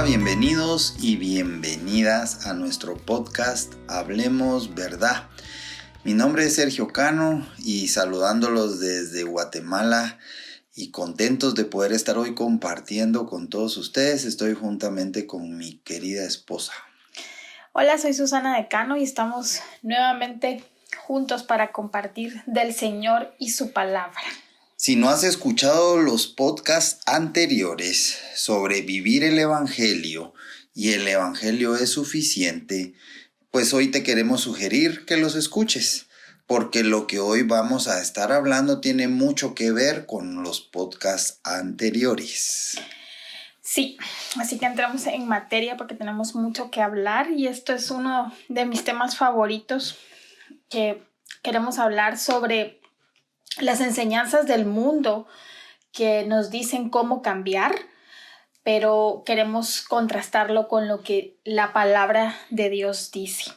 bienvenidos y bienvenidas a nuestro podcast Hablemos Verdad. Mi nombre es Sergio Cano y saludándolos desde Guatemala y contentos de poder estar hoy compartiendo con todos ustedes. Estoy juntamente con mi querida esposa. Hola, soy Susana de Cano y estamos nuevamente juntos para compartir del Señor y su palabra. Si no has escuchado los podcasts anteriores sobre vivir el Evangelio y el Evangelio es suficiente, pues hoy te queremos sugerir que los escuches, porque lo que hoy vamos a estar hablando tiene mucho que ver con los podcasts anteriores. Sí, así que entramos en materia porque tenemos mucho que hablar y esto es uno de mis temas favoritos, que queremos hablar sobre las enseñanzas del mundo que nos dicen cómo cambiar, pero queremos contrastarlo con lo que la palabra de Dios dice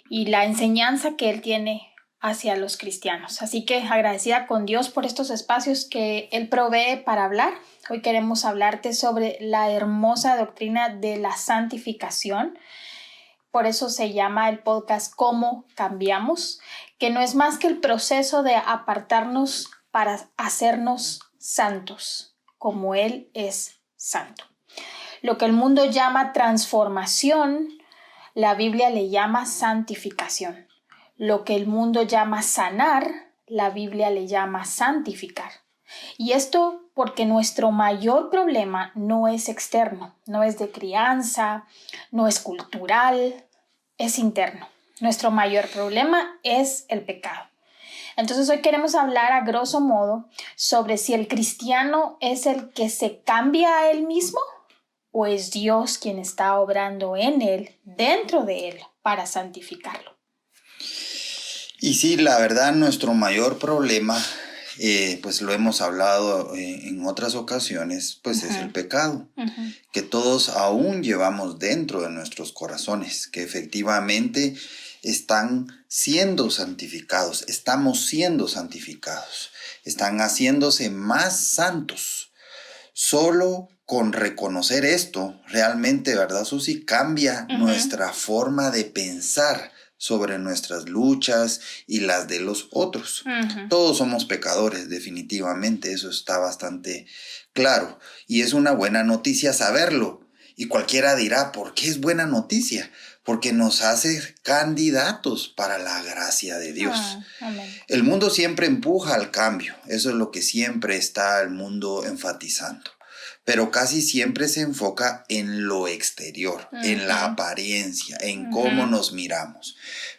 y la enseñanza que Él tiene hacia los cristianos. Así que agradecida con Dios por estos espacios que Él provee para hablar. Hoy queremos hablarte sobre la hermosa doctrina de la santificación. Por eso se llama el podcast ¿Cómo cambiamos?, que no es más que el proceso de apartarnos para hacernos santos, como Él es santo. Lo que el mundo llama transformación, la Biblia le llama santificación. Lo que el mundo llama sanar, la Biblia le llama santificar. Y esto porque nuestro mayor problema no es externo, no es de crianza, no es cultural, es interno. Nuestro mayor problema es el pecado. Entonces hoy queremos hablar a grosso modo sobre si el cristiano es el que se cambia a él mismo o es Dios quien está obrando en él, dentro de él, para santificarlo. Y sí, la verdad, nuestro mayor problema, pues lo hemos hablado en otras ocasiones, pues es el pecado, que todos aún llevamos dentro de nuestros corazones, que efectivamente están siendo santificados, estamos siendo santificados, están haciéndose más santos. Solo con reconocer esto, realmente, ¿verdad, Susi? Cambia nuestra forma de pensar sobre nuestras luchas y las de los otros. Todos somos pecadores, definitivamente, eso está bastante claro. Y es una buena noticia saberlo. Y cualquiera dirá, ¿por qué es buena noticia? Porque nos hace candidatos para la gracia de Dios. El mundo siempre empuja al cambio, eso es lo que siempre está el mundo enfatizando. Pero casi siempre se enfoca en lo exterior, en la apariencia, en cómo nos miramos.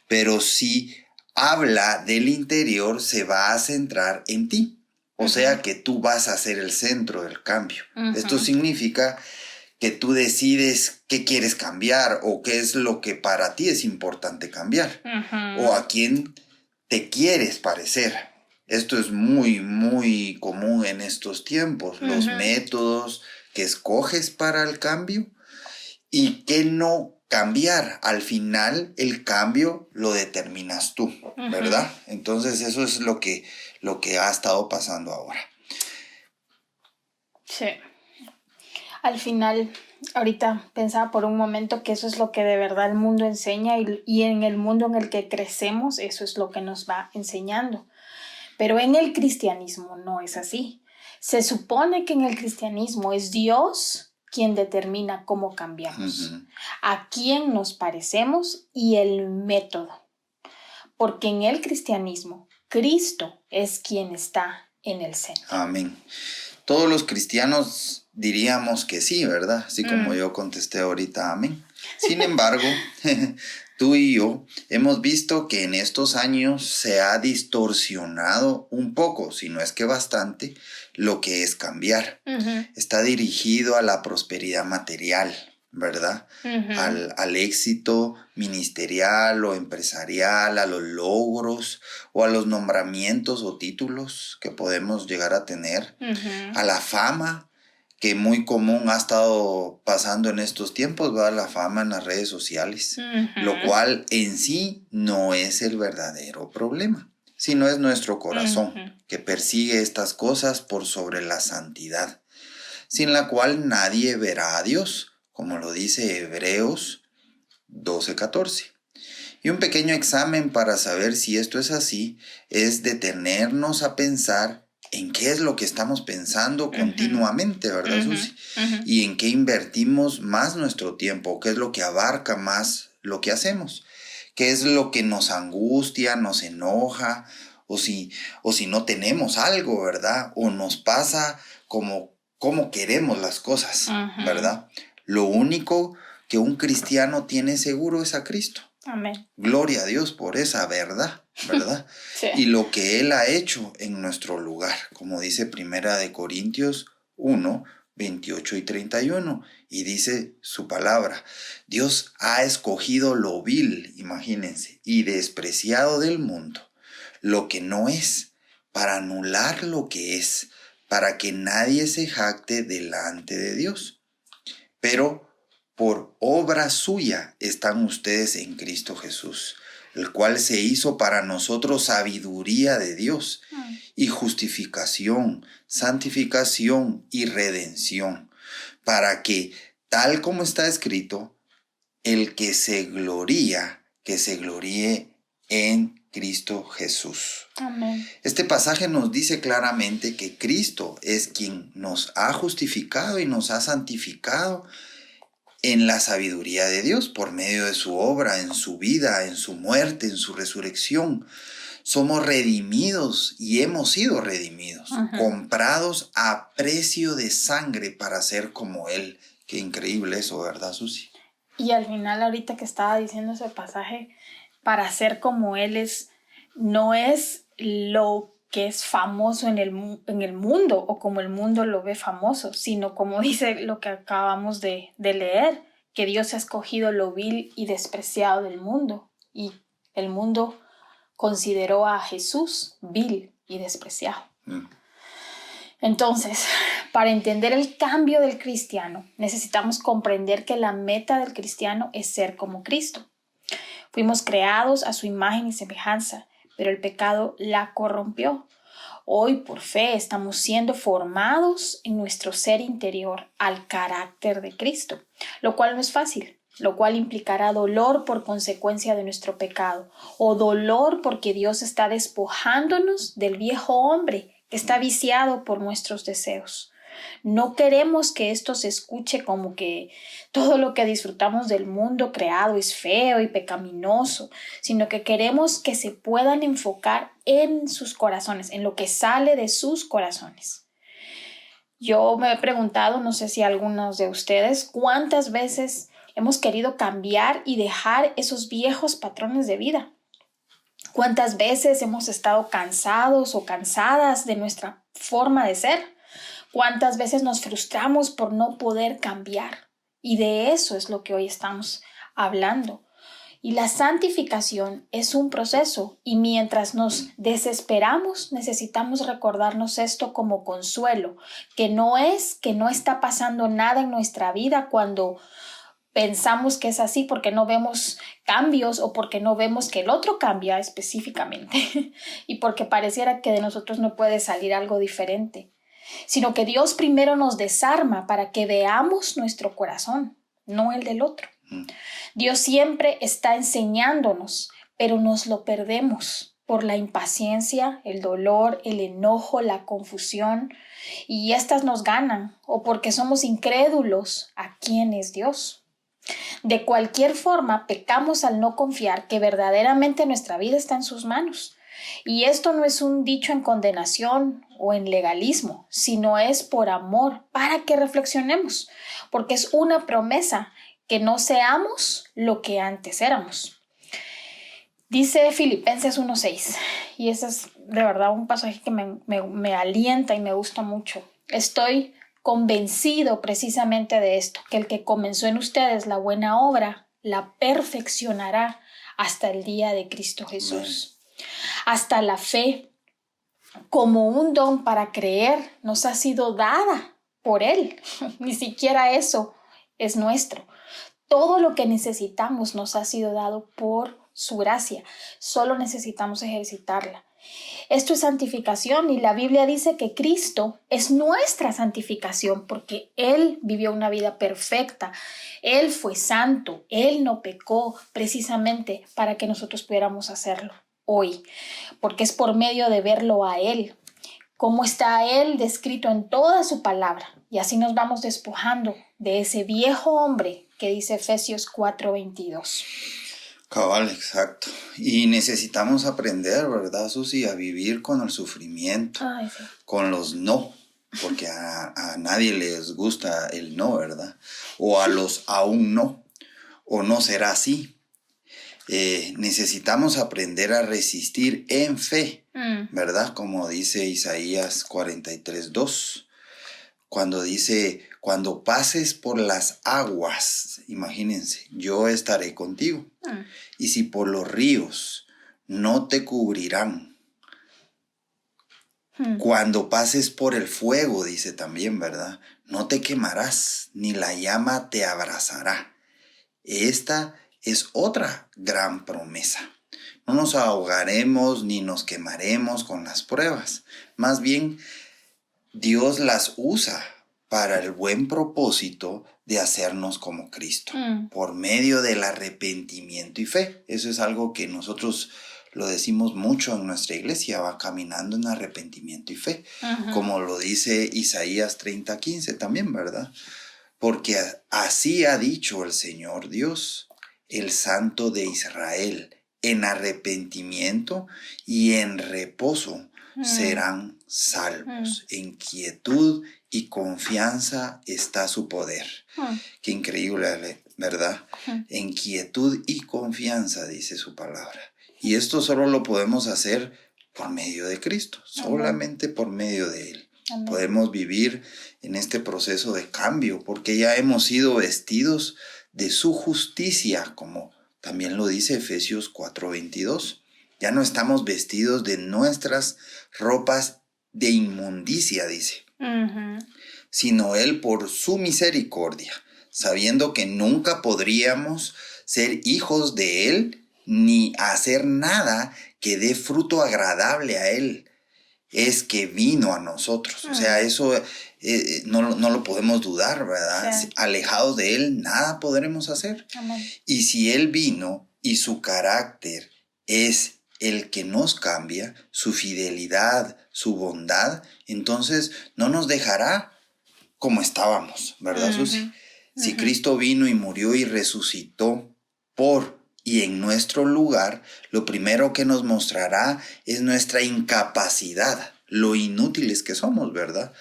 Pero si habla del interior, se va a centrar en ti. O sea que tú vas a ser el centro del cambio. Esto significa que tú decides qué quieres cambiar o qué es lo que para ti es importante cambiar o a quién te quieres parecer. Esto es muy, muy común en estos tiempos, los métodos que escoges para el cambio y qué no cambiar. Al final, el cambio lo determinas tú, ¿verdad? Entonces, eso es lo que ha estado pasando ahora. Sí. Al final, ahorita pensaba por un momento que eso es lo que de verdad el mundo enseña y en el mundo en el que crecemos, eso es lo que nos va enseñando. Pero en el cristianismo no es así. Se supone que en el cristianismo es Dios quien determina cómo cambiamos, a quién nos parecemos y el método. Porque en el cristianismo, Cristo es quien está en el centro. Amén. Todos los cristianos diríamos que sí, ¿verdad? Así como yo contesté ahorita, amén. Sin embargo, tú y yo hemos visto que en estos años se ha distorsionado un poco, si no es que bastante, lo que es cambiar. Está dirigido a la prosperidad material, ¿verdad? Al éxito ministerial o empresarial, a los logros o a los nombramientos o títulos que podemos llegar a tener, a la fama, que muy común ha estado pasando en estos tiempos, ¿verdad? La fama en las redes sociales, lo cual en sí no es el verdadero problema, sino es nuestro corazón que persigue estas cosas por sobre la santidad, sin la cual nadie verá a Dios, como lo dice Hebreos 12:14. Y un pequeño examen para saber si esto es así es detenernos a pensar en qué es lo que estamos pensando continuamente, ¿verdad, Susi? Y en qué invertimos más nuestro tiempo, qué es lo que abarca más lo que hacemos, qué es lo que nos angustia, nos enoja, o si no tenemos algo, ¿verdad? O nos pasa como queremos las cosas, ¿verdad? Lo único que un cristiano tiene seguro es a Cristo. Amén. Gloria a Dios por esa verdad, ¿verdad? Sí. Y lo que Él ha hecho en nuestro lugar, como dice 1 Corintios 1, 28 y 31, y dice su palabra: Dios ha escogido lo vil, imagínense, y despreciado del mundo, lo que no es, para anular lo que es, para que nadie se jacte delante de Dios. Pero por obra suya están ustedes en Cristo Jesús, el cual se hizo para nosotros sabiduría de Dios y justificación, santificación y redención, para que, tal como está escrito, el que se gloríe en Cristo Jesús. Amén. Este pasaje nos dice claramente que Cristo es quien nos ha justificado y nos ha santificado en la sabiduría de Dios por medio de su obra, en su vida, en su muerte, en su resurrección. Somos redimidos y hemos sido redimidos, comprados a precio de sangre para ser como Él. Qué increíble eso, ¿verdad, Susi? Y al final, ahorita que estaba diciendo ese pasaje, para ser como Él no es lo que es famoso en el mundo o como el mundo lo ve famoso, sino como dice lo que acabamos de leer, que Dios ha escogido lo vil y despreciado del mundo, y el mundo consideró a Jesús vil y despreciado. Entonces, para entender el cambio del cristiano, necesitamos comprender que la meta del cristiano es ser como Cristo. Fuimos creados a su imagen y semejanza, pero el pecado la corrompió. Hoy, por fe, estamos siendo formados en nuestro ser interior al carácter de Cristo, lo cual no es fácil, lo cual implicará dolor por consecuencia de nuestro pecado, o dolor porque Dios está despojándonos del viejo hombre que está viciado por nuestros deseos. No queremos que esto se escuche como que todo lo que disfrutamos del mundo creado es feo y pecaminoso, sino que queremos que se puedan enfocar en sus corazones, en lo que sale de sus corazones. Yo me he preguntado, no sé si algunos de ustedes, cuántas veces hemos querido cambiar y dejar esos viejos patrones de vida. ¿Cuántas veces hemos estado cansados o cansadas de nuestra forma de ser? ¿Cuántas veces nos frustramos por no poder cambiar? Y de eso es lo que hoy estamos hablando. Y la santificación es un proceso, y mientras nos desesperamos, necesitamos recordarnos esto como consuelo, que no está pasando nada en nuestra vida cuando pensamos que es así, porque no vemos cambios o porque no vemos que el otro cambia específicamente y porque pareciera que de nosotros no puede salir algo diferente, sino que Dios primero nos desarma para que veamos nuestro corazón, no el del otro. Dios siempre está enseñándonos, pero nos lo perdemos por la impaciencia, el dolor, el enojo, la confusión, y estas nos ganan, o porque somos incrédulos a quién es Dios. De cualquier forma, pecamos al no confiar que verdaderamente nuestra vida está en sus manos. Y esto no es un dicho en condenación o en legalismo, sino es por amor, para que reflexionemos, porque es una promesa que no seamos lo que antes éramos. Dice Filipenses 1:6, y ese es de verdad un pasaje que me alienta y me gusta mucho. Estoy convencido precisamente de esto, que el que comenzó en ustedes la buena obra, la perfeccionará hasta el día de Cristo Jesús. Hasta la fe, como un don para creer, nos ha sido dada por Él. Ni siquiera eso es nuestro. Todo lo que necesitamos nos ha sido dado por su gracia. Solo necesitamos ejercitarla. Esto es santificación y la Biblia dice que Cristo es nuestra santificación porque Él vivió una vida perfecta. Él fue santo, Él no pecó precisamente para que nosotros pudiéramos hacerlo hoy, porque es por medio de verlo a Él, cómo está Él descrito en toda su palabra. Y así nos vamos despojando de ese viejo hombre que dice Efesios 4:22. Cabal, exacto. Y necesitamos aprender, ¿verdad, Susi? A vivir con el sufrimiento, Ay, sí. con los no, porque a nadie les gusta el no, ¿verdad? O a los aún no, o no será así. Necesitamos aprender a resistir en fe, ¿verdad? Como dice Isaías 43:2. Cuando dice, cuando pases por las aguas, imagínense, yo estaré contigo. Y si por los ríos no te cubrirán. Cuando pases por el fuego, dice también, ¿verdad? No te quemarás, ni la llama te abrazará. Esta es otra gran promesa. No nos ahogaremos ni nos quemaremos con las pruebas. Más bien, Dios las usa para el buen propósito de hacernos como Cristo, por medio del arrepentimiento y fe. Eso es algo que nosotros lo decimos mucho en nuestra iglesia, va caminando en arrepentimiento y fe, como lo dice Isaías 30:15 también, ¿verdad? Porque así ha dicho el Señor Dios, el Santo de Israel, en arrepentimiento y en reposo serán salvos. En quietud y confianza está su poder. Qué increíble, ¿verdad? En quietud y confianza, dice su palabra. Y esto solo lo podemos hacer por medio de Cristo, solamente por medio de Él. Amén. Podemos vivir en este proceso de cambio porque ya hemos sido vestidos de su justicia, como también lo dice Efesios 4:22. Ya no estamos vestidos de nuestras ropas de inmundicia, dice, sino Él por su misericordia, sabiendo que nunca podríamos ser hijos de Él ni hacer nada que dé fruto agradable a Él. Es que vino a nosotros. O sea, eso no lo podemos dudar, ¿verdad? Sí. Alejados de Él, nada podremos hacer. Amén. Y si Él vino y su carácter es el que nos cambia, su fidelidad, su bondad, entonces no nos dejará como estábamos, ¿verdad, Susi? Si Cristo vino y murió y resucitó por y en nuestro lugar, lo primero que nos mostrará es nuestra incapacidad, lo inútiles que somos, ¿verdad?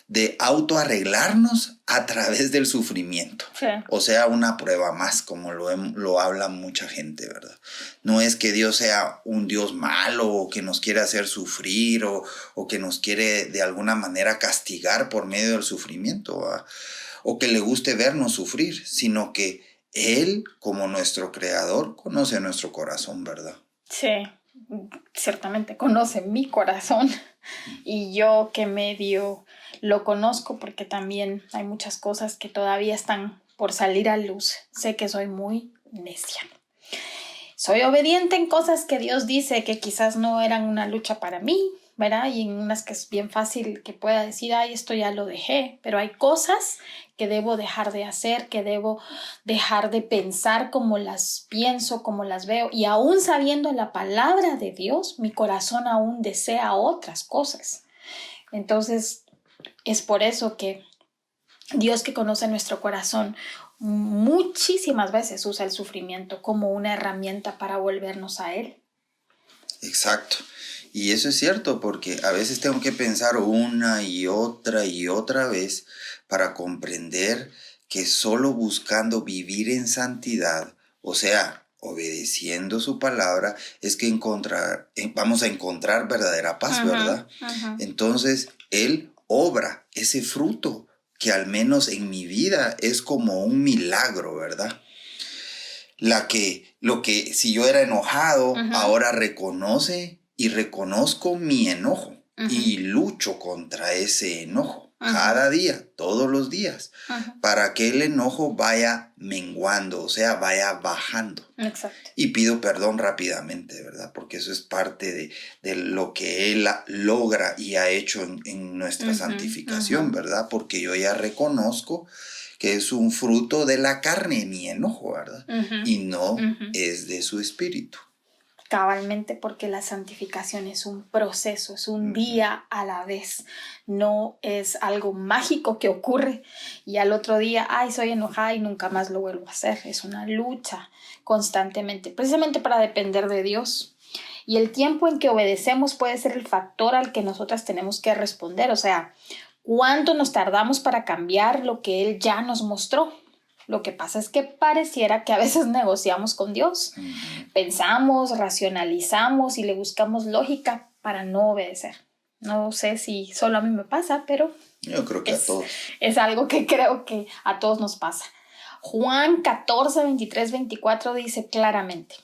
De autoarreglarnos a través del sufrimiento. Sí. O sea, una prueba más, como lo habla mucha gente, ¿verdad? No es que Dios sea un Dios malo o que nos quiere hacer sufrir o que nos quiere de alguna manera castigar por medio del sufrimiento, ¿verdad? O que le guste vernos sufrir, sino que Él, como nuestro creador, conoce nuestro corazón, ¿verdad? Sí, ciertamente conoce mi corazón y yo que medio lo conozco porque también hay muchas cosas que todavía están por salir a luz. Sé que soy muy necia. Soy obediente en cosas que Dios dice que quizás no eran una lucha para mí, ¿verdad? Y en unas que es bien fácil que pueda decir, ay, esto ya lo dejé, pero hay cosas que debo dejar de hacer, que debo dejar de pensar como las pienso, como las veo, y aún sabiendo la palabra de Dios, mi corazón aún desea otras cosas. Entonces, es por eso que Dios, que conoce nuestro corazón, muchísimas veces usa el sufrimiento como una herramienta para volvernos a Él. Exacto. Y eso es cierto, porque a veces tengo que pensar una y otra vez para comprender que solo buscando vivir en santidad, o sea, obedeciendo su palabra, es que vamos a encontrar verdadera paz, ¿verdad? Entonces, Él obra ese fruto que al menos en mi vida es como un milagro, ¿verdad? Lo que si yo era enojado, ahora reconoce y reconozco mi enojo, y lucho contra ese enojo cada día, todos los días, para que el enojo vaya menguando, o sea, vaya bajando. Exacto. Y pido perdón rápidamente, ¿verdad? Porque eso es parte de lo que Él logra y ha hecho en nuestra santificación, ¿verdad? Porque yo ya reconozco que es un fruto de la carne, mi enojo, ¿verdad? Y no es de su espíritu. Cabalmente, porque la santificación es un proceso, es un día a la vez, no es algo mágico que ocurre y al otro día, ay, soy enojada y nunca más lo vuelvo a hacer. Es una lucha constantemente, precisamente para depender de Dios. Y el tiempo en que obedecemos puede ser el factor al que nosotras tenemos que responder, o sea, cuánto nos tardamos para cambiar lo que Él ya nos mostró. Lo que pasa es que pareciera que a veces negociamos con Dios. Pensamos, racionalizamos y le buscamos lógica para no obedecer. No sé si solo a mí me pasa, pero yo creo que a todos. Es algo que creo que a todos nos pasa. Juan 14, 23, 24 dice claramente,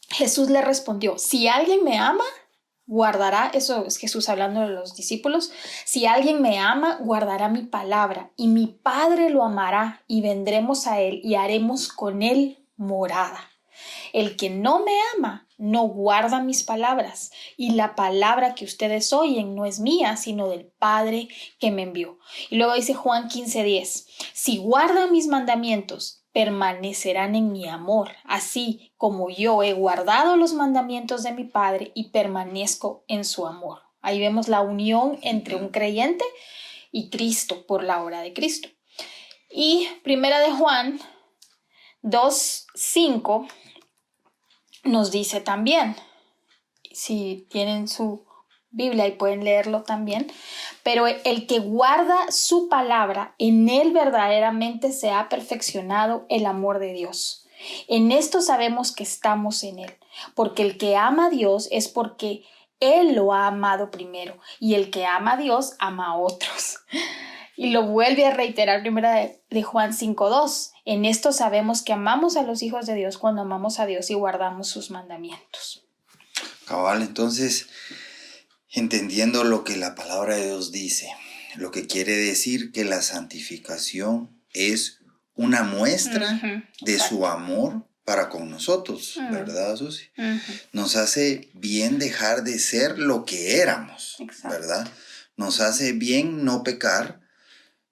Jesús le respondió, si alguien me ama, guardará, eso es Jesús hablando de los discípulos, si alguien me ama, guardará mi palabra y mi Padre lo amará y vendremos a él y haremos con él morada. El que no me ama no guarda mis palabras y la palabra que ustedes oyen no es mía, sino del Padre que me envió. Y luego dice Juan 15:10, si guardan mis mandamientos, permanecerán en mi amor, así como yo he guardado los mandamientos de mi Padre y permanezco en su amor. Ahí vemos la unión entre un creyente y Cristo por la obra de Cristo. Y primera de Juan 2:5 nos dice también, si tienen su Biblia y pueden leerlo también, pero el que guarda su palabra, en él verdaderamente se ha perfeccionado el amor de Dios. En esto sabemos que estamos en él, porque el que ama a Dios es porque él lo ha amado primero, y el que ama a Dios ama a otros. Y lo vuelve a reiterar primera de Juan 5:2. En esto sabemos que amamos a los hijos de Dios cuando amamos a Dios y guardamos sus mandamientos. Cabal, entonces, entendiendo lo que la palabra de Dios dice, lo que quiere decir que la santificación es una muestra de su amor para con nosotros, ¿verdad, Susi? Nos hace bien dejar de ser lo que éramos, ¿verdad? Nos hace bien no pecar,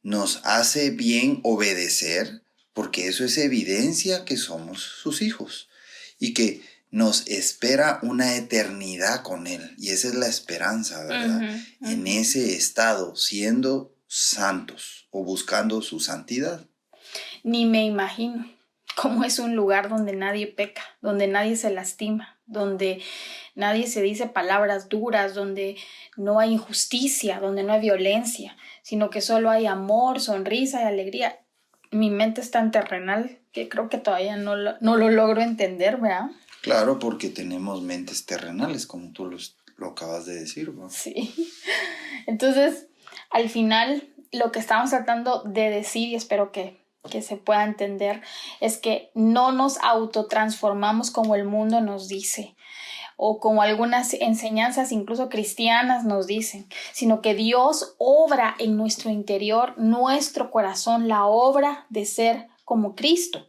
nos hace bien obedecer, porque eso es evidencia que somos sus hijos y que nos espera una eternidad con Él. Y esa es la esperanza, ¿verdad? En ese estado, siendo santos o buscando su santidad. Ni me imagino cómo es un lugar donde nadie peca, donde nadie se lastima, donde nadie se dice palabras duras, donde no hay injusticia, donde no hay violencia, sino que solo hay amor, sonrisa y alegría. Mi mente es tan terrenal que creo que todavía no lo logro entender, ¿verdad? Claro, porque tenemos mentes terrenales, como tú lo acabas de decir, ¿verdad? Sí. Entonces, al final, lo que estamos tratando de decir, y espero que se pueda entender, es que no nos autotransformamos como el mundo nos dice, o como algunas enseñanzas incluso cristianas nos dicen, sino que Dios obra en nuestro interior, nuestro corazón, la obra de ser como Cristo.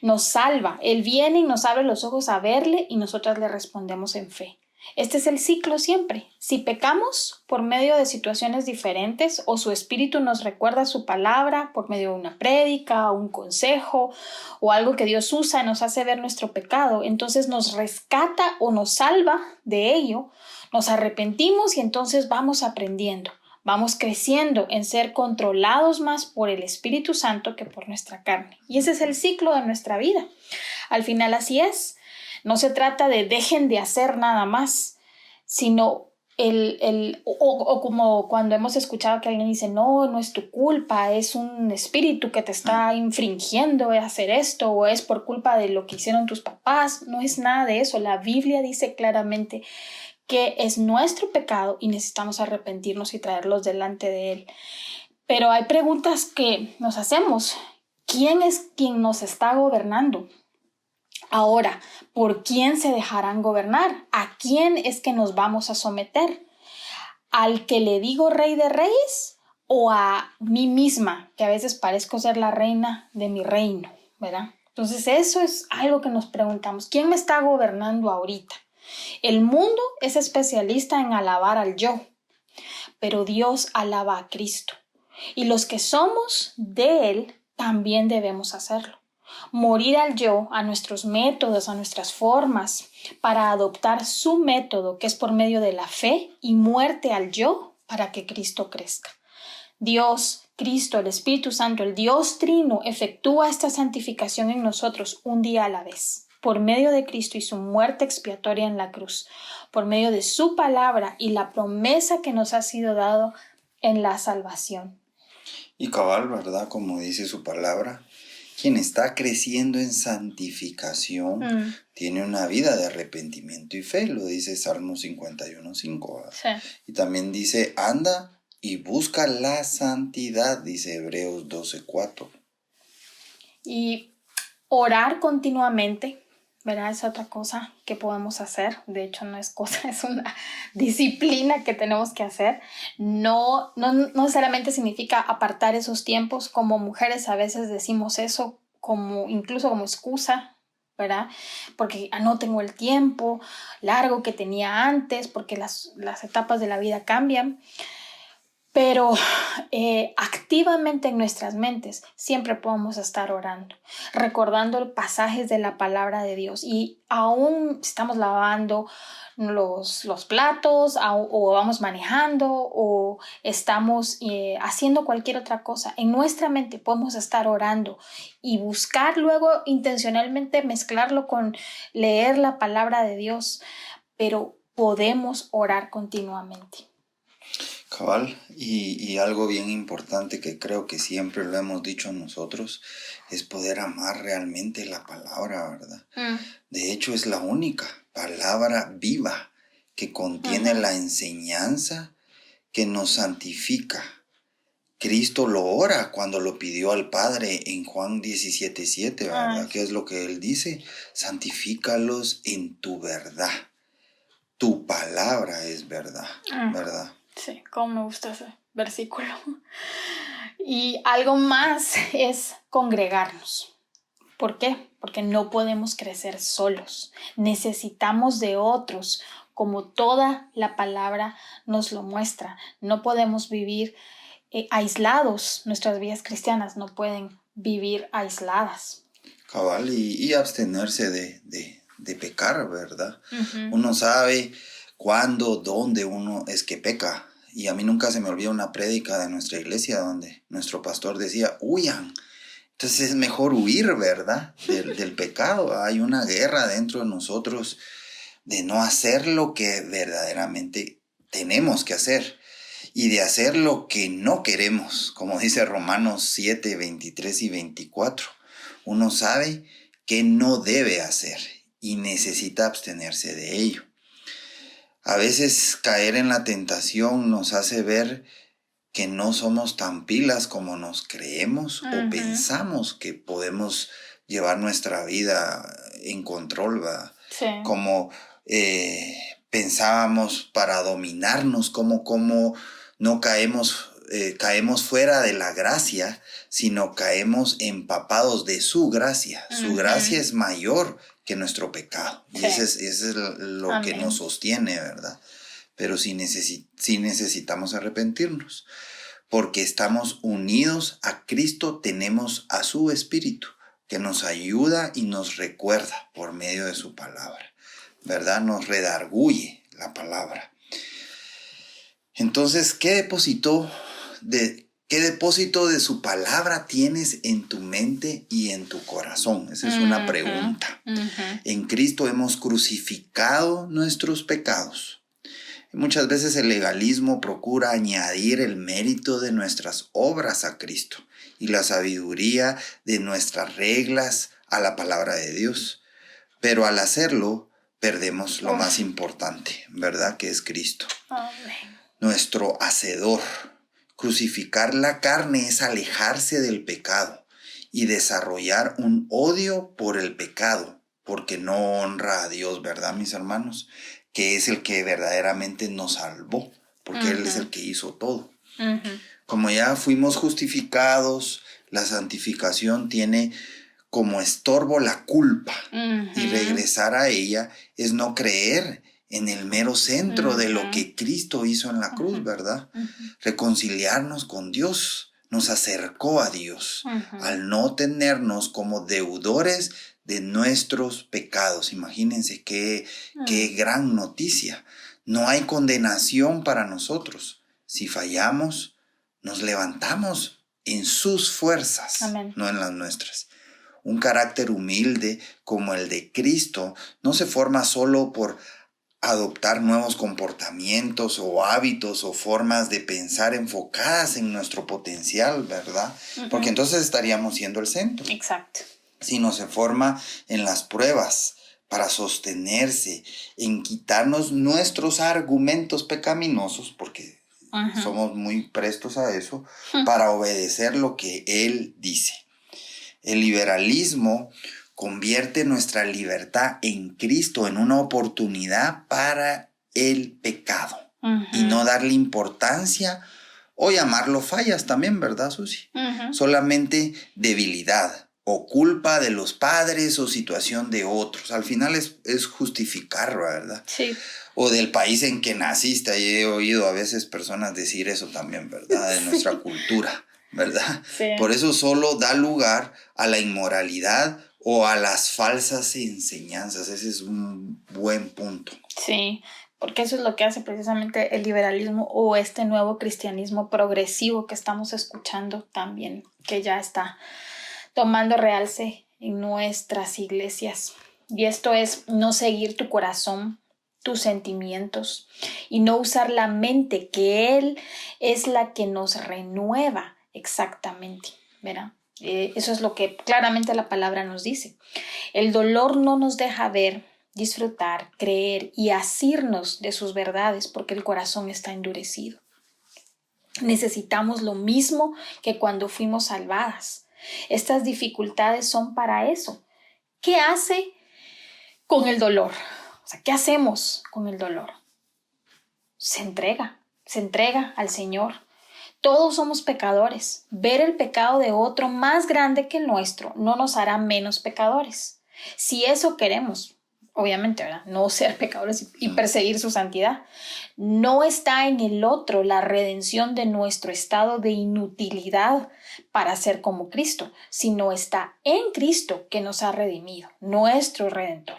Nos salva, Él viene y nos abre los ojos a verle y nosotras le respondemos en fe. Este es el ciclo siempre. Si pecamos por medio de situaciones diferentes o su espíritu nos recuerda su palabra por medio de una prédica, un consejo o algo que Dios usa y nos hace ver nuestro pecado, entonces nos rescata o nos salva de ello, nos arrepentimos y entonces vamos aprendiendo. Vamos creciendo en ser controlados más por el Espíritu Santo que por nuestra carne. Y ese es el ciclo de nuestra vida. Al final así es. No se trata de dejen de hacer nada más, sino o como cuando hemos escuchado que alguien dice, no es tu culpa, es un espíritu que te está infringiendo hacer esto, o es por culpa de lo que hicieron tus papás. No es nada de eso. La Biblia dice claramente que es nuestro pecado y necesitamos arrepentirnos y traerlos delante de Él. Pero hay preguntas que nos hacemos. ¿Quién es quien nos está gobernando? Ahora, ¿por quién se dejarán gobernar? ¿A quién es que nos vamos a someter? al que le digo rey de reyes o a mí misma, que a veces parezco ser la reina de mi reino, ¿verdad? Entonces eso es algo que nos preguntamos. ¿Quién me está gobernando ahorita? El mundo es especialista en alabar al yo, pero Dios alaba a Cristo. Y los que somos de Él también debemos hacerlo. Morir al yo, a nuestros métodos, a nuestras formas, para adoptar su método, que es por medio de la fe, y muerte al yo para que Cristo crezca. Dios, Cristo, el Espíritu Santo, el Dios Trino, efectúa esta santificación en nosotros un día a la vez, por medio de Cristo y su muerte expiatoria en la cruz, por medio de su palabra y la promesa que nos ha sido dado en la salvación. Y cabal, ¿verdad? Como dice su palabra, quien está creciendo en santificación tiene una vida de arrepentimiento y fe, lo dice Salmo 51:5. Sí. Y también dice, anda y busca la santidad, dice Hebreos 12:4. Y orar continuamente, ¿verdad? Es otra cosa que podemos hacer. De hecho, no es cosa, es una disciplina que tenemos que hacer. No necesariamente significa apartar esos tiempos. Como mujeres a veces decimos eso incluso como excusa, ¿verdad? Porque no tengo el tiempo largo que tenía antes, porque las etapas de la vida cambian. Pero activamente en nuestras mentes siempre podemos estar orando, recordando pasajes de la palabra de Dios. Y aún estamos lavando los platos o vamos manejando o estamos haciendo cualquier otra cosa, en nuestra mente podemos estar orando y buscar luego intencionalmente mezclarlo con leer la palabra de Dios, pero podemos orar continuamente. Cabal, y algo bien importante que creo que siempre lo hemos dicho nosotros es poder amar realmente la palabra, ¿verdad? De hecho, es la única palabra viva que contiene la enseñanza que nos santifica. Cristo lo ora cuando lo pidió al Padre en Juan 17:7, ¿verdad? ¿Qué es lo que Él dice? Santifícalos en tu verdad. Tu palabra es verdad, ¿verdad? Sí, cómo me gusta ese versículo. Y algo más es congregarnos. ¿Por qué? Porque no podemos crecer solos. Necesitamos de otros, como toda la palabra nos lo muestra. No podemos vivir aislados. Nuestras vidas cristianas no pueden vivir aisladas. Cabal, y abstenerse de pecar, ¿verdad? Uno sabe cuándo, dónde uno es que peca. Y a mí nunca se me olvida una prédica de nuestra iglesia donde nuestro pastor decía, huyan. Entonces es mejor huir, ¿verdad? Del pecado. Hay una guerra dentro de nosotros de no hacer lo que verdaderamente tenemos que hacer y de hacer lo que no queremos, como dice Romanos 7:23 y 24. Uno sabe que no debe hacer y necesita abstenerse de ello. A veces caer en la tentación nos hace ver que no somos tan pilas como nos creemos o pensamos que podemos llevar nuestra vida en control, ¿verdad? Sí. Como pensábamos para dominarnos, como no caemos fuera de la gracia, sino caemos empapados de su gracia. Su gracia es mayor que nuestro pecado. Sí. Y ese es lo que nos sostiene, ¿verdad? Pero sí necesitamos arrepentirnos. Porque estamos unidos a Cristo, tenemos a su Espíritu, que nos ayuda y nos recuerda por medio de su palabra, ¿verdad? Nos redarguye la palabra. Entonces, ¿qué depósito de su palabra tienes en tu mente y en tu corazón? Esa es una pregunta. En Cristo hemos crucificado nuestros pecados. Muchas veces el legalismo procura añadir el mérito de nuestras obras a Cristo y la sabiduría de nuestras reglas a la palabra de Dios. Pero al hacerlo, perdemos lo más importante, ¿verdad? Que es Cristo. Amén. Nuestro hacedor. Crucificar la carne es alejarse del pecado y desarrollar un odio por el pecado, porque no honra a Dios, ¿verdad, mis hermanos? Que es el que verdaderamente nos salvó porque Él es el que hizo todo. Como ya fuimos justificados, la santificación tiene como estorbo la culpa, y regresar a ella es no creer en el mero centro de lo que Cristo hizo en la cruz, ¿verdad? Reconciliarnos con Dios, nos acercó a Dios al no tenernos como deudores de nuestros pecados. Imagínense qué gran noticia. No hay condenación para nosotros. Si fallamos, nos levantamos en sus fuerzas, Amén. No en las nuestras. Un carácter humilde como el de Cristo no se forma solo por adoptar nuevos comportamientos o hábitos o formas de pensar enfocadas en nuestro potencial, ¿verdad? Porque entonces estaríamos siendo el centro. Exacto. Sino se forma en las pruebas para sostenerse, en quitarnos nuestros argumentos pecaminosos, porque somos muy prestos a eso, para obedecer lo que Él dice. El liberalismo convierte nuestra libertad en Cristo en una oportunidad para el pecado y no darle importancia o llamarlo fallas también, ¿verdad, Susi? Solamente debilidad o culpa de los padres o situación de otros. Al final es justificarlo, ¿verdad? Sí. O del país en que naciste. Y he oído a veces personas decir eso también, ¿verdad? De nuestra cultura, ¿verdad? Sí. Por eso solo da lugar a la inmoralidad o a las falsas enseñanzas. Ese es un buen punto. Sí, porque eso es lo que hace precisamente el liberalismo o este nuevo cristianismo progresivo que estamos escuchando también, que ya está tomando realce en nuestras iglesias. Y esto es no seguir tu corazón, tus sentimientos, y no usar la mente, que Él es la que nos renueva exactamente, ¿verdad? Eso es lo que claramente la palabra nos dice. El dolor no nos deja ver, disfrutar, creer y asirnos de sus verdades porque el corazón está endurecido. Necesitamos lo mismo que cuando fuimos salvadas. Estas dificultades son para eso. ¿Qué hace con el dolor? O sea, ¿qué hacemos con el dolor? Se entrega al Señor. Todos somos pecadores. Ver el pecado de otro más grande que el nuestro no nos hará menos pecadores. Si eso queremos, obviamente, ¿verdad? No ser pecadores y perseguir su santidad. No está en el otro la redención de nuestro estado de inutilidad para ser como Cristo, sino está en Cristo que nos ha redimido, nuestro Redentor.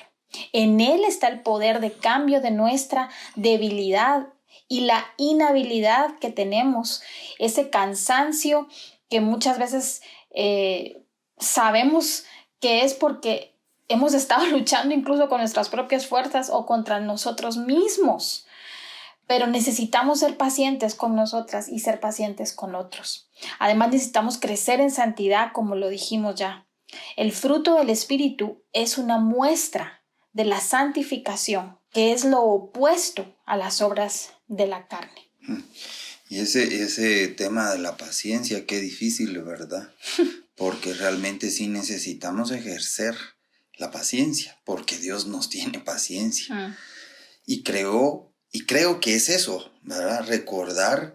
En Él está el poder de cambio de nuestra debilidad y la inhabilidad que tenemos, ese cansancio que muchas veces sabemos que es porque hemos estado luchando incluso con nuestras propias fuerzas o contra nosotros mismos. Pero necesitamos ser pacientes con nosotras y ser pacientes con otros. Además, necesitamos crecer en santidad, como lo dijimos ya. El fruto del Espíritu es una muestra de la santificación, que es lo opuesto a las obras de la carne. Y ese tema de la paciencia, qué difícil, ¿verdad? Porque realmente sí necesitamos ejercer la paciencia, porque Dios nos tiene paciencia. Y creo que es eso, ¿verdad? Recordar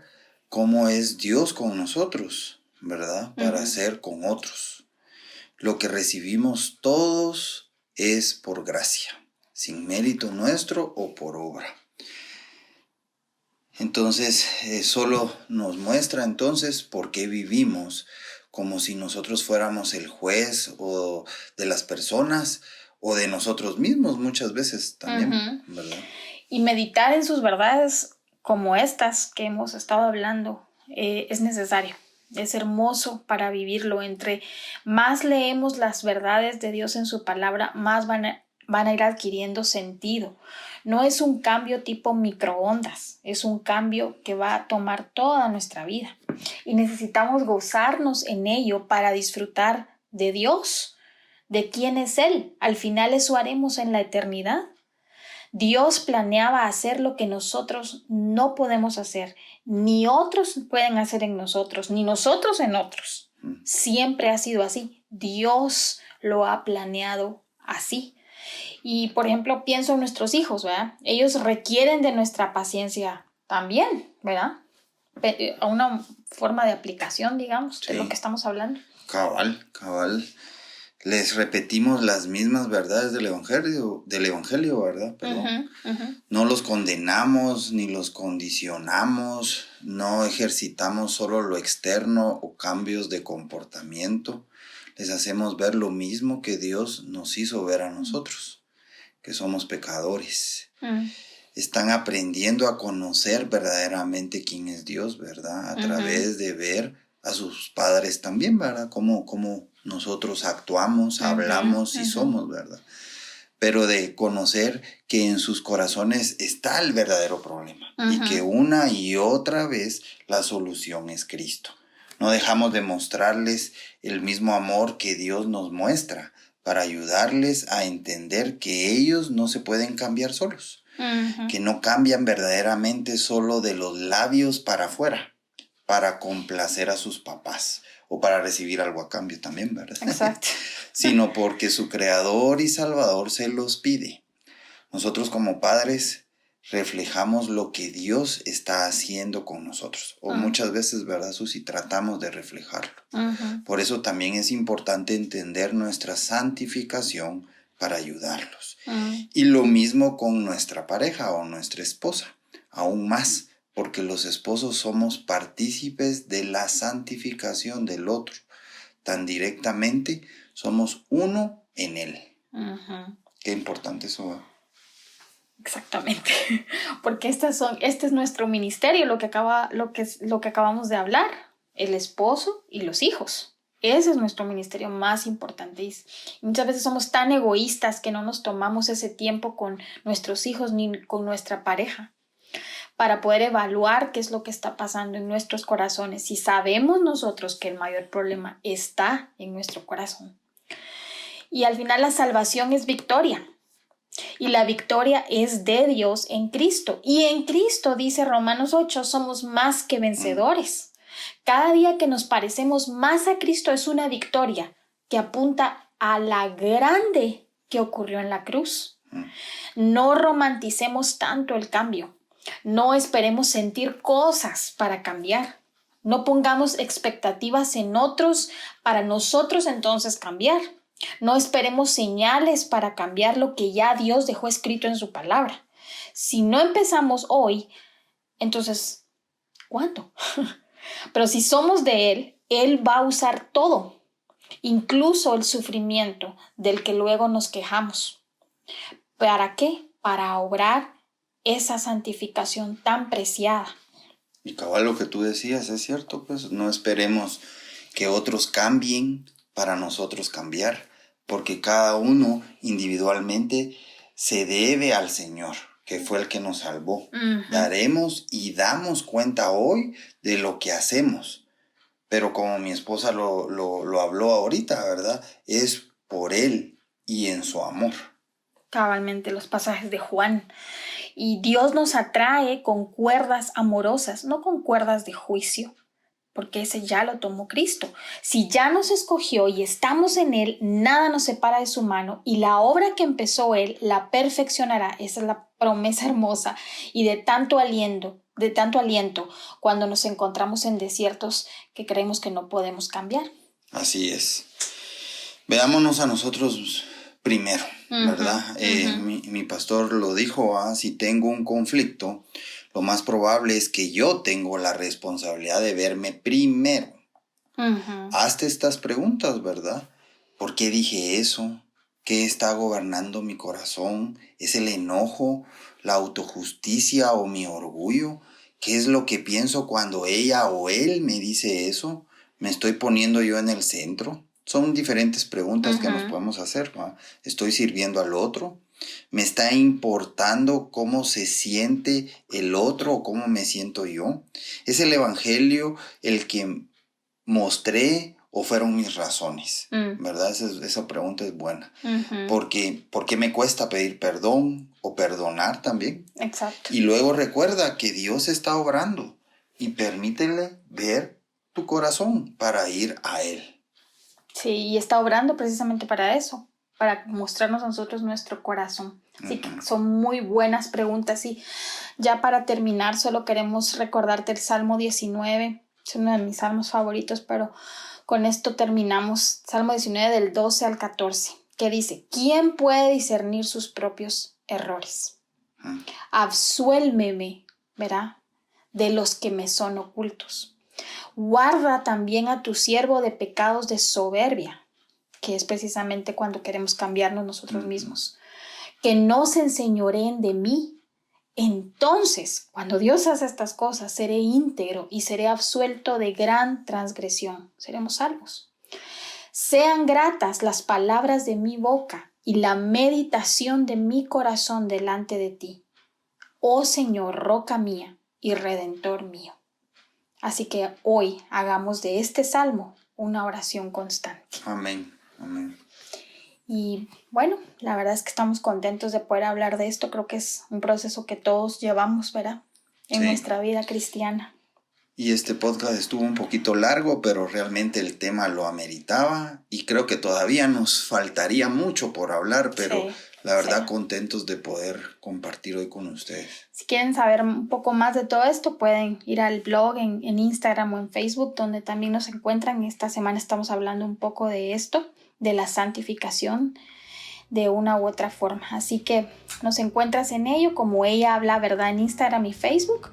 cómo es Dios con nosotros, ¿verdad? Para ser con otros. Lo que recibimos todos es por gracia, sin mérito nuestro o por obra. Entonces, solo nos muestra entonces por qué vivimos como si nosotros fuéramos el juez o de las personas o de nosotros mismos muchas veces también, ¿verdad? Y meditar en sus verdades como estas que hemos estado hablando es necesario. Es hermoso para vivirlo. Entre más leemos las verdades de Dios en su palabra, más van a ir adquiriendo sentido. No es un cambio tipo microondas, es un cambio que va a tomar toda nuestra vida. Y necesitamos gozarnos en ello para disfrutar de Dios, de quién es Él. Al final eso haremos en la eternidad. Dios planeaba hacer lo que nosotros no podemos hacer, ni otros pueden hacer en nosotros, ni nosotros en otros. Siempre ha sido así. Dios lo ha planeado así. Y, por ejemplo, pienso en nuestros hijos, ¿verdad? Ellos requieren de nuestra paciencia también, ¿verdad? A una forma de aplicación, digamos, de lo que estamos hablando. Cabal. Les repetimos las mismas verdades del evangelio, ¿verdad? Perdón. No los condenamos ni los condicionamos, no ejercitamos solo lo externo o cambios de comportamiento. Les hacemos ver lo mismo que Dios nos hizo ver a nosotros, que somos pecadores. Están aprendiendo a conocer verdaderamente quién es Dios, ¿verdad? A través de ver a sus padres también, ¿verdad? Cómo nosotros actuamos, hablamos y somos, ¿verdad? Pero de conocer que en sus corazones está el verdadero problema y que una y otra vez la solución es Cristo. No dejamos de mostrarles el mismo amor que Dios nos muestra para ayudarles a entender que ellos no se pueden cambiar solos, que no cambian verdaderamente solo de los labios para afuera, para complacer a sus papás o para recibir algo a cambio también, ¿verdad? Exacto. Sino porque su Creador y Salvador se los pide. Nosotros como padres reflejamos lo que Dios está haciendo con nosotros. O muchas veces, ¿verdad, Susi? Tratamos de reflejarlo. Por eso también es importante entender nuestra santificación para ayudarlos. Y lo mismo con nuestra pareja o nuestra esposa. Aún más, porque los esposos somos partícipes de la santificación del otro. Tan directamente somos uno en él. Qué importante eso va. Exactamente, porque este es nuestro ministerio, lo que acabamos de hablar, el esposo y los hijos. Ese es nuestro ministerio más importante. Y muchas veces somos tan egoístas que no nos tomamos ese tiempo con nuestros hijos ni con nuestra pareja para poder evaluar qué es lo que está pasando en nuestros corazones. Si sabemos nosotros que el mayor problema está en nuestro corazón. Y al final la salvación es victoria. Y la victoria es de Dios en Cristo. Y en Cristo, dice Romanos 8, somos más que vencedores. Cada día que nos parecemos más a Cristo es una victoria que apunta a la grande que ocurrió en la cruz. No romanticemos tanto el cambio. No esperemos sentir cosas para cambiar. No pongamos expectativas en otros para nosotros entonces cambiar. No esperemos señales para cambiar lo que ya Dios dejó escrito en su palabra. Si no empezamos hoy, entonces, ¿cuándo? Pero si somos de Él, Él va a usar todo, incluso el sufrimiento del que luego nos quejamos. ¿Para qué? Para obrar esa santificación tan preciada. Y cabal, lo que tú decías es cierto, pues no esperemos que otros cambien para nosotros cambiar, porque cada uno individualmente se debe al Señor, que fue el que nos salvó. Daremos y damos cuenta hoy de lo que hacemos, pero como mi esposa lo habló ahorita, ¿verdad? Es por Él y en su amor. Cabalmente los pasajes de Juan. Y Dios nos atrae con cuerdas amorosas, no con cuerdas de juicio, porque ese ya lo tomó Cristo. Si ya nos escogió y estamos en Él, nada nos separa de su mano y la obra que empezó Él la perfeccionará. Esa es la promesa hermosa y de tanto aliento cuando nos encontramos en desiertos que creemos que no podemos cambiar. Así es. Veámonos a nosotros primero, ¿verdad? Mi pastor lo dijo, si tengo un conflicto, lo más probable es que yo tengo la responsabilidad de verme primero. Hazte estas preguntas, ¿verdad? ¿Por qué dije eso? ¿Qué está gobernando mi corazón? ¿Es el enojo, la autojusticia o mi orgullo? ¿Qué es lo que pienso cuando ella o él me dice eso? ¿Me estoy poniendo yo en el centro? Son diferentes preguntas que nos podemos hacer, ¿no? ¿Estoy sirviendo al otro? ¿Me está importando cómo se siente el otro o cómo me siento yo? ¿Es el evangelio el que mostré o fueron mis razones? ¿Verdad? Esa pregunta es buena. ¿Por qué me cuesta pedir perdón o perdonar también? Exacto. Y luego recuerda que Dios está obrando y permítele ver tu corazón para ir a Él. Sí, y está obrando precisamente para eso, para mostrarnos a nosotros nuestro corazón. Así que son muy buenas preguntas. Y ya para terminar, solo queremos recordarte el Salmo 19. Es uno de mis salmos favoritos, pero con esto terminamos. Salmo 19 del 12 al 14, que dice: ¿Quién puede discernir sus propios errores? Absuélmeme, ¿verdad?, de los que me son ocultos. Guarda también a tu siervo de pecados de soberbia, que es precisamente cuando queremos cambiarnos nosotros mismos. Que no se enseñoreen de mí. Entonces, cuando Dios hace estas cosas, seré íntegro y seré absuelto de gran transgresión. Seremos salvos. Sean gratas las palabras de mi boca y la meditación de mi corazón delante de ti, oh Señor, roca mía y redentor mío. Así que hoy hagamos de este salmo una oración constante. Amén, amén. Y bueno, la verdad es que estamos contentos de poder hablar de esto. Creo que es un proceso que todos llevamos, ¿verdad?, en nuestra vida cristiana. Y este podcast estuvo un poquito largo, pero realmente el tema lo ameritaba y creo que todavía nos faltaría mucho por hablar, pero la verdad contentos de poder compartir hoy con ustedes. Si quieren saber un poco más de todo esto, pueden ir al blog en Instagram o en Facebook, donde también nos encuentran. Esta semana estamos hablando un poco de esto, de la santificación de una u otra forma. Así que nos encuentras en ello como Ella Habla Verdad en Instagram y Facebook,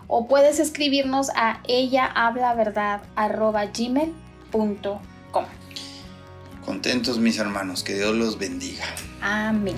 o puedes escribirnos a ellahablaverdad@gmail.com. Contentos, mis hermanos, que Dios los bendiga. Amén.